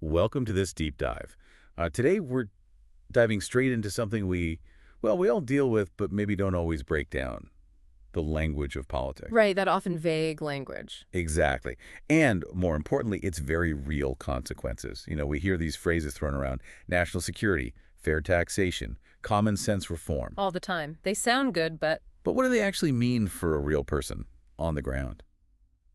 Welcome to this deep dive. Today we're diving straight into something we all deal with, but maybe don't always break down, the language of politics. Right, that often vague language. Exactly. And more importantly, its very real consequences. We hear these phrases thrown around: national security, fair taxation, common sense reform. All the time. They sound good, but But what do they actually mean for a real person on the ground?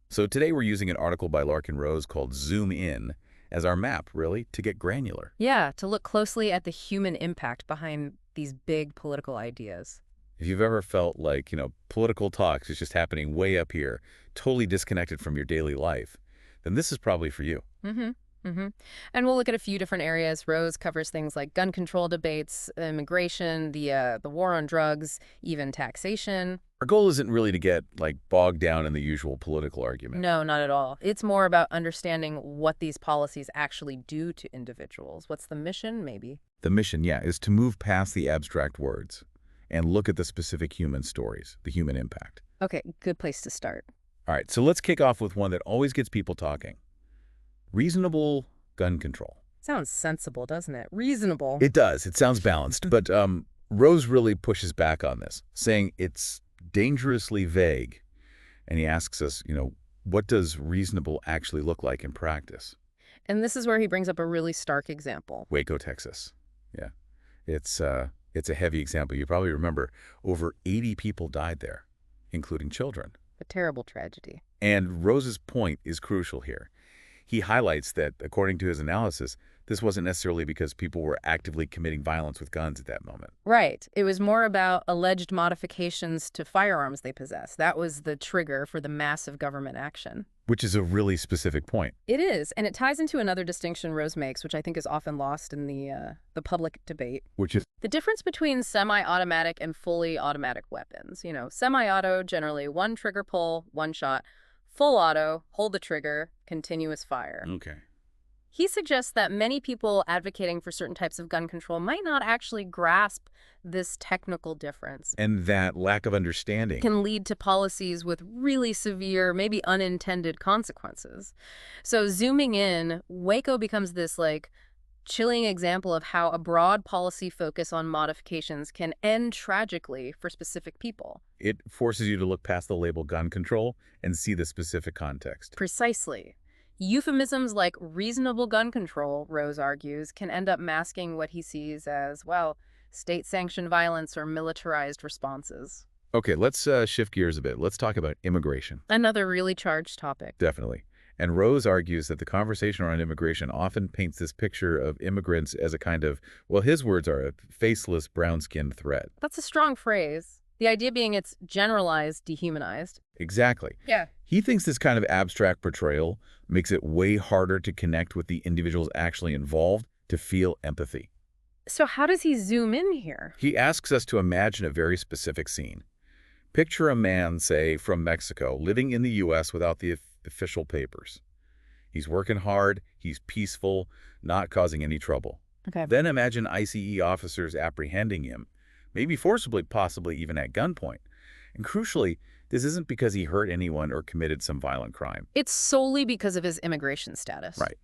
So today we're using an article by Larken Rose called Zoom In as our map, really, to get granular. yeah, to look closely at the human impact behind these big political ideas. If you've ever felt like, political talks is just happening way up here, totally disconnected from your daily life, then this is probably for you. Mm-hmm. Mm-hmm. And we'll look at a few different areas. Rose covers things like gun control debates, immigration, the war on drugs, even taxation. Our goal isn't really to get, bogged down in the usual political argument. No, not at all. It's more about understanding what these policies actually do to individuals. What's the mission, maybe? The mission, yeah, is to move past the abstract words and look at the specific human stories, the human impact. Okay, good place to start. All right, so let's kick off with one that always gets people talking: reasonable gun control. Sounds sensible, doesn't it? Reasonable. It does. It sounds balanced. But Rose really pushes back on this, saying it's dangerously vague. And he asks us, what does reasonable actually look like in practice? And this is where he brings up a really stark example. Waco, Texas. Yeah. It's a heavy example. You probably remember over 80 people died there, including children. A terrible tragedy. And Rose's point is crucial here. He highlights that, according to his analysis, this wasn't necessarily because people were actively committing violence with guns at that moment. Right. It was more about alleged modifications to firearms they possess. That was the trigger for the massive government action. Which is a really specific point. It is, and it ties into another distinction Rose makes, which I think is often lost in the public debate. Which is, The difference between semi-automatic and fully automatic weapons. Semi-auto, generally one trigger pull, one shot. Full auto, hold the trigger, continuous fire. okay. He suggests that many people advocating for certain types of gun control might not actually grasp this technical difference. And that lack of understanding. Can lead to policies with really severe, maybe unintended consequences. So zooming in, Waco becomes this chilling example of how a broad policy focus on modifications can end tragically for specific people. It forces you to look past the label gun control and see the specific context. Precisely. Euphemisms like reasonable gun control, Rose argues, can end up masking what he sees as, state-sanctioned violence or militarized responses. Okay, let's shift gears a bit. Let's talk about immigration. Another really charged topic. Definitely. And Rose argues that the conversation around immigration often paints this picture of immigrants as a kind of, his words are, a faceless, brown-skinned threat. That's a strong phrase. The idea being it's generalized, dehumanized. Exactly. Yeah. He thinks this kind of abstract portrayal makes it way harder to connect with the individuals actually involved, to feel empathy. So how does he zoom in here? He asks us to imagine a very specific scene. Picture a man, say, from Mexico, living in the U.S. without the official papers. He's working hard, he's peaceful, not causing any trouble. Okay. Then imagine ICE officers apprehending him, maybe forcibly, possibly even at gunpoint. And crucially, this isn't because he hurt anyone or committed some violent crime. It's solely because of his immigration status. Right.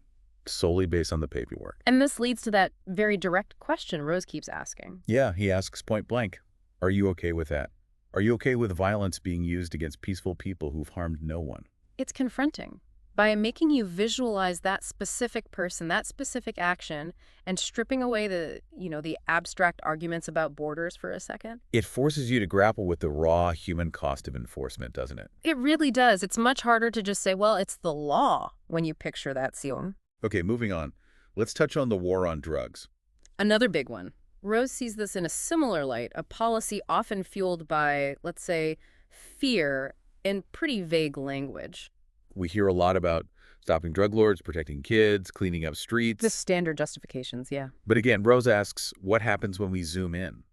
Solely based on the paperwork. And this leads to that very direct question Rose keeps asking. Yeah, he asks point blank, are you okay with that? Are you okay with violence being used against peaceful people who've harmed no one? It's confronting. By making you visualize that specific person, that specific action, and stripping away the abstract arguments about borders for a second. It forces you to grapple with the raw human cost of enforcement, doesn't it? It really does. It's much harder to just say, well, it's the law when you picture that scene. Okay, moving on. Let's touch on the war on drugs. Another big one. Rose sees this in a similar light, a policy often fueled by, let's say, fear and pretty vague language. We hear a lot about stopping drug lords, protecting kids, cleaning up streets. The standard justifications, yeah. But again, Rose asks, what happens when we zoom in?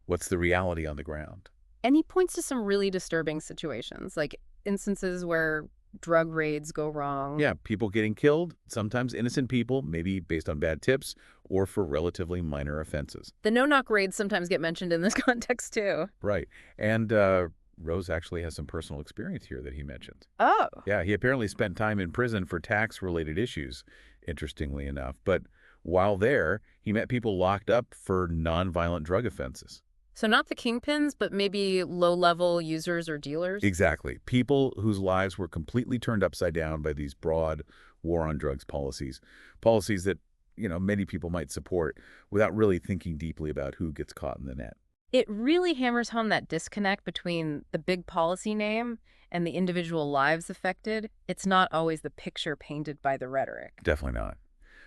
What's the reality on the ground? And he points to some really disturbing situations, like instances where drug raids go wrong. Yeah, people getting killed, sometimes innocent people, maybe based on bad tips or for relatively minor offenses. The no-knock raids sometimes get mentioned in this context, too. Right. And Rose actually has some personal experience here that he mentions. Oh. Yeah, he apparently spent time in prison for tax-related issues. interestingly enough. But while there, he met people locked up for nonviolent drug offenses. So not the kingpins, but maybe low-level users or dealers? Exactly. People whose lives were completely turned upside down by these broad war on drugs policies. Policies that, many people might support without really thinking deeply about who gets caught in the net. It really hammers home that disconnect between the big policy name and the individual lives affected. It's not always the picture painted by the rhetoric. Definitely not.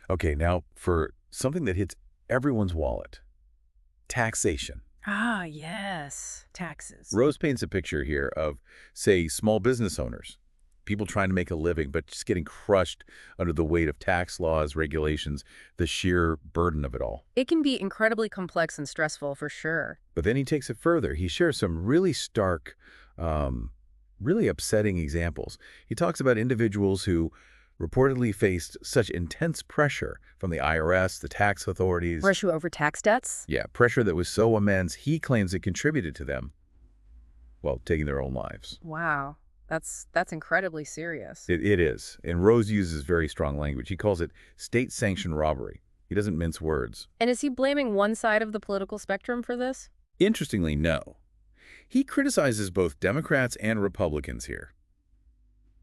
Okay, now for something that hits everyone's wallet, taxation. Ah, yes. Taxes. Rose paints a picture here of, say, small business owners, people trying to make a living, but just getting crushed under the weight of tax laws, regulations, the sheer burden of it all. It can be incredibly complex and stressful for sure. But then he takes it further. He shares some really stark, really upsetting examples. He talks about individuals who reportedly faced such intense pressure from the IRS, the tax authorities. Pressure over tax debts? Yeah, pressure that was so immense, he claims it contributed to them, well, taking their own lives. Wow. That's incredibly serious. It is. And Rose uses very strong language. He calls it state-sanctioned robbery. He doesn't mince words. And is he blaming one side of the political spectrum for this? Interestingly, no. He criticizes both Democrats and Republicans here.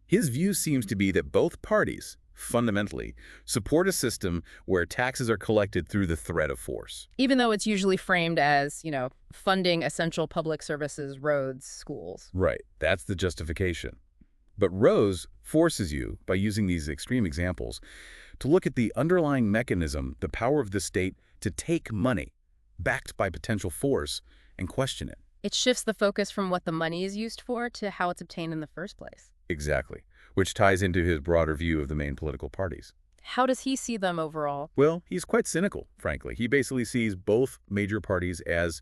His view seems to be that both parties, fundamentally, support a system where taxes are collected through the threat of force. Even though it's usually framed as, funding essential public services, roads, schools. Right. That's the justification. But Rose forces you, by using these extreme examples, to look at the underlying mechanism, the power of the state to take money, backed by potential force, and question it. It shifts the focus from what the money is used for to how it's obtained in the first place. Exactly, which ties into his broader view of the main political parties. How does he see them overall? Well, he's quite cynical, frankly. He basically sees both major parties as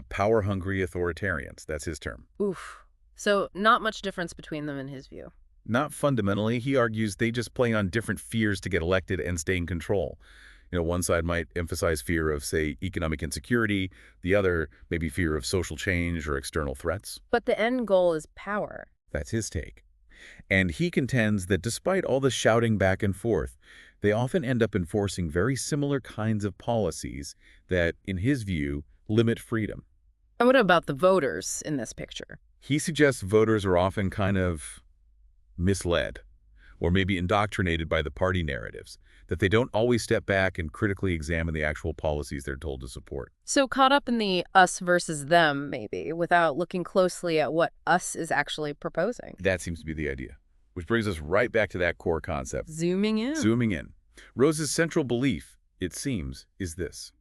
power-hungry authoritarians. That's his term. Oof. So not much difference between them in his view. Not fundamentally. He argues they just play on different fears to get elected and stay in control. One side might emphasize fear of, say, economic insecurity. The other, maybe fear of social change or external threats. But the end goal is power. That's his take. And he contends that despite all the shouting back and forth, they often end up enforcing very similar kinds of policies that, in his view, limit freedom. And what about the voters in this picture? He suggests voters are often kind of misled or maybe indoctrinated by the party narratives, that they don't always step back and critically examine the actual policies they're told to support. So caught up in the us versus them, maybe, without looking closely at what us is actually proposing. That seems to be the idea, which brings us right back to that core concept. Zooming in. Zooming in. Rose's central belief, it seems, is this.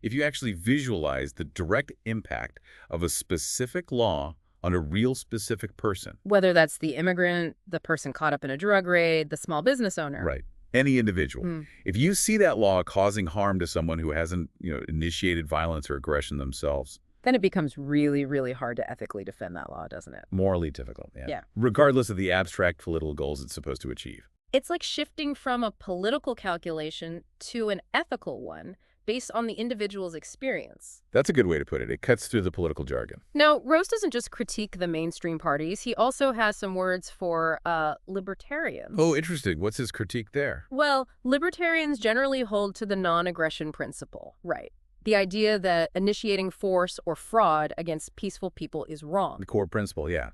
If you actually visualize the direct impact of a specific law on a real specific person. Whether that's the immigrant, the person caught up in a drug raid, the small business owner. Right. Any individual. If you see that law causing harm to someone who hasn't, initiated violence or aggression themselves, then it becomes really, really hard to ethically defend that law, doesn't it? Morally difficult, Yeah. Regardless of the abstract political goals it's supposed to achieve. It's like shifting from a political calculation to an ethical one based on the individual's experience. That's a good way to put it. It cuts through the political jargon. Now, Rose doesn't just critique the mainstream parties. He also has some words for libertarians. Oh, interesting. What's his critique there? Well, libertarians generally hold to the non-aggression principle, right? The idea that initiating force or fraud against peaceful people is wrong. The core principle, yeah.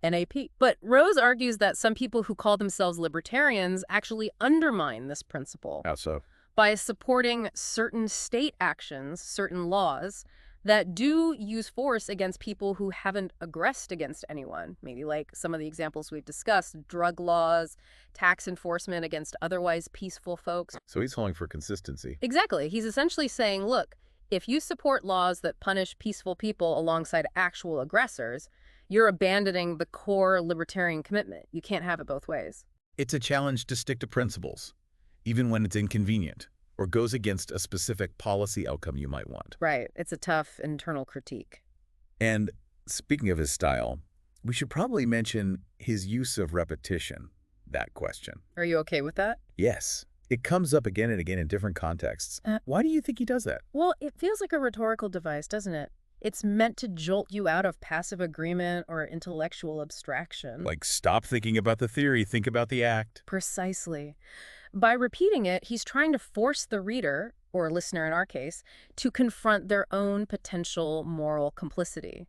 NAP. But Rose argues that some people who call themselves libertarians actually undermine this principle. How so? By supporting certain state actions, certain laws, that do use force against people who haven't aggressed against anyone. Maybe like some of the examples we've discussed, drug laws, tax enforcement against otherwise peaceful folks. So he's calling for consistency. Exactly. He's essentially saying, look, if you support laws that punish peaceful people alongside actual aggressors, you're abandoning the core libertarian commitment. You can't have it both ways. It's a challenge to stick to principles, even when it's inconvenient or goes against a specific policy outcome you might want. Right. It's a tough internal critique. And speaking of his style, we should probably mention his use of repetition, that question. Are you okay with that? Yes. It comes up again and again in different contexts. Why do you think he does that? Well, it feels like a rhetorical device, doesn't it? It's meant to jolt you out of passive agreement or intellectual abstraction. Like, stop thinking about the theory, think about the act. Precisely. By repeating it, he's trying to force the reader, or listener in our case, to confront their own potential moral complicity.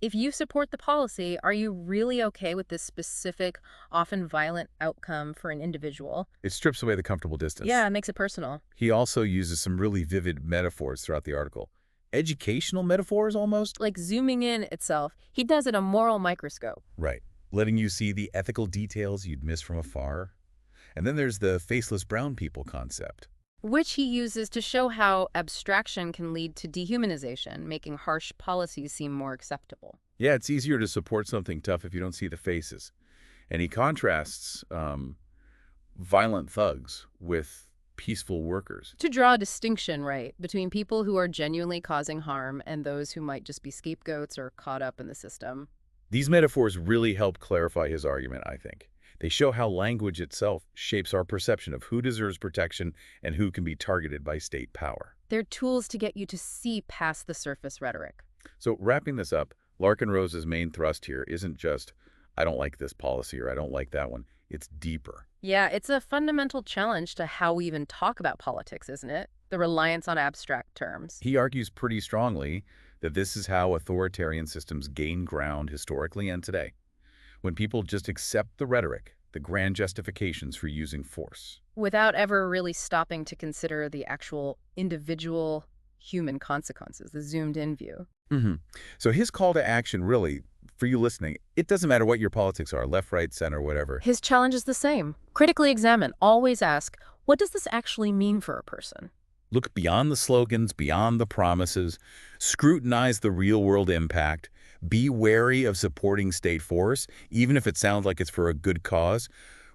If you support the policy, are you really okay with this specific, often violent outcome for an individual? It strips away the comfortable Yeah, distance. it makes it personal. He also uses some really vivid metaphors throughout the article. Educational metaphors, almost? Like zooming in itself, he does it a moral microscope. Right. Letting you see the ethical details you'd miss from afar. And then there's the faceless brown people concept. Which he uses to show how abstraction can lead to dehumanization, making harsh policies seem more acceptable. Yeah, it's easier to support something tough if you don't see the faces. And he contrasts violent thugs with peaceful workers. To draw a distinction, right, between people who are genuinely causing harm and those who might just be scapegoats or caught up in the system. These metaphors really help clarify his argument, I think. They show how language itself shapes our perception of who deserves protection and who can be targeted by state power. They're tools to get you to see past the surface rhetoric. So wrapping this up, Larken Rose's main thrust here isn't just, I don't like this policy or I don't like that one. It's deeper. Yeah, it's a fundamental challenge to how we even talk about politics, isn't it? The reliance on abstract terms. He argues pretty strongly that this is how authoritarian systems gain ground historically and today, when people just accept the rhetoric, the grand justifications for using force. Without ever really stopping to consider the actual individual human consequences, the zoomed-in view. So his call to action really, for you listening, it doesn't matter what your politics are, left, right, center, whatever. His challenge is the same. Critically examine. Always ask, what does this actually mean for a person? Look beyond the slogans, beyond the promises, scrutinize the real-world impact, be wary of supporting state force, even if it sounds like it's for a good cause,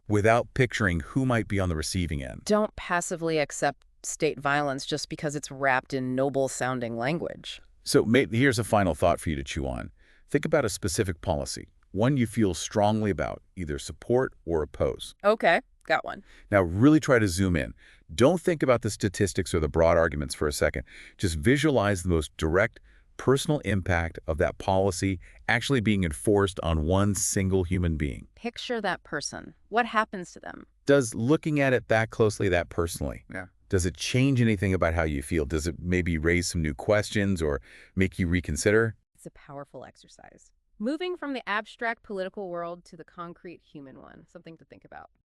without picturing who might be on the receiving end. Don't passively accept state violence just because it's wrapped in noble-sounding language. So here's a final thought for you to chew on. Think about a specific policy, one you feel strongly about, either support or oppose. Okay, got one. Now really try to zoom in. Don't think about the statistics or the broad arguments for a second. Just visualize the most direct, personal impact of that policy actually being enforced on one single human being. Picture that person. What happens to them? Does looking at it that closely, that personally, does it change anything about how you feel? Does it maybe raise some new questions or make you reconsider? It's a powerful exercise. Moving from the abstract political world to the concrete human one, something to think about.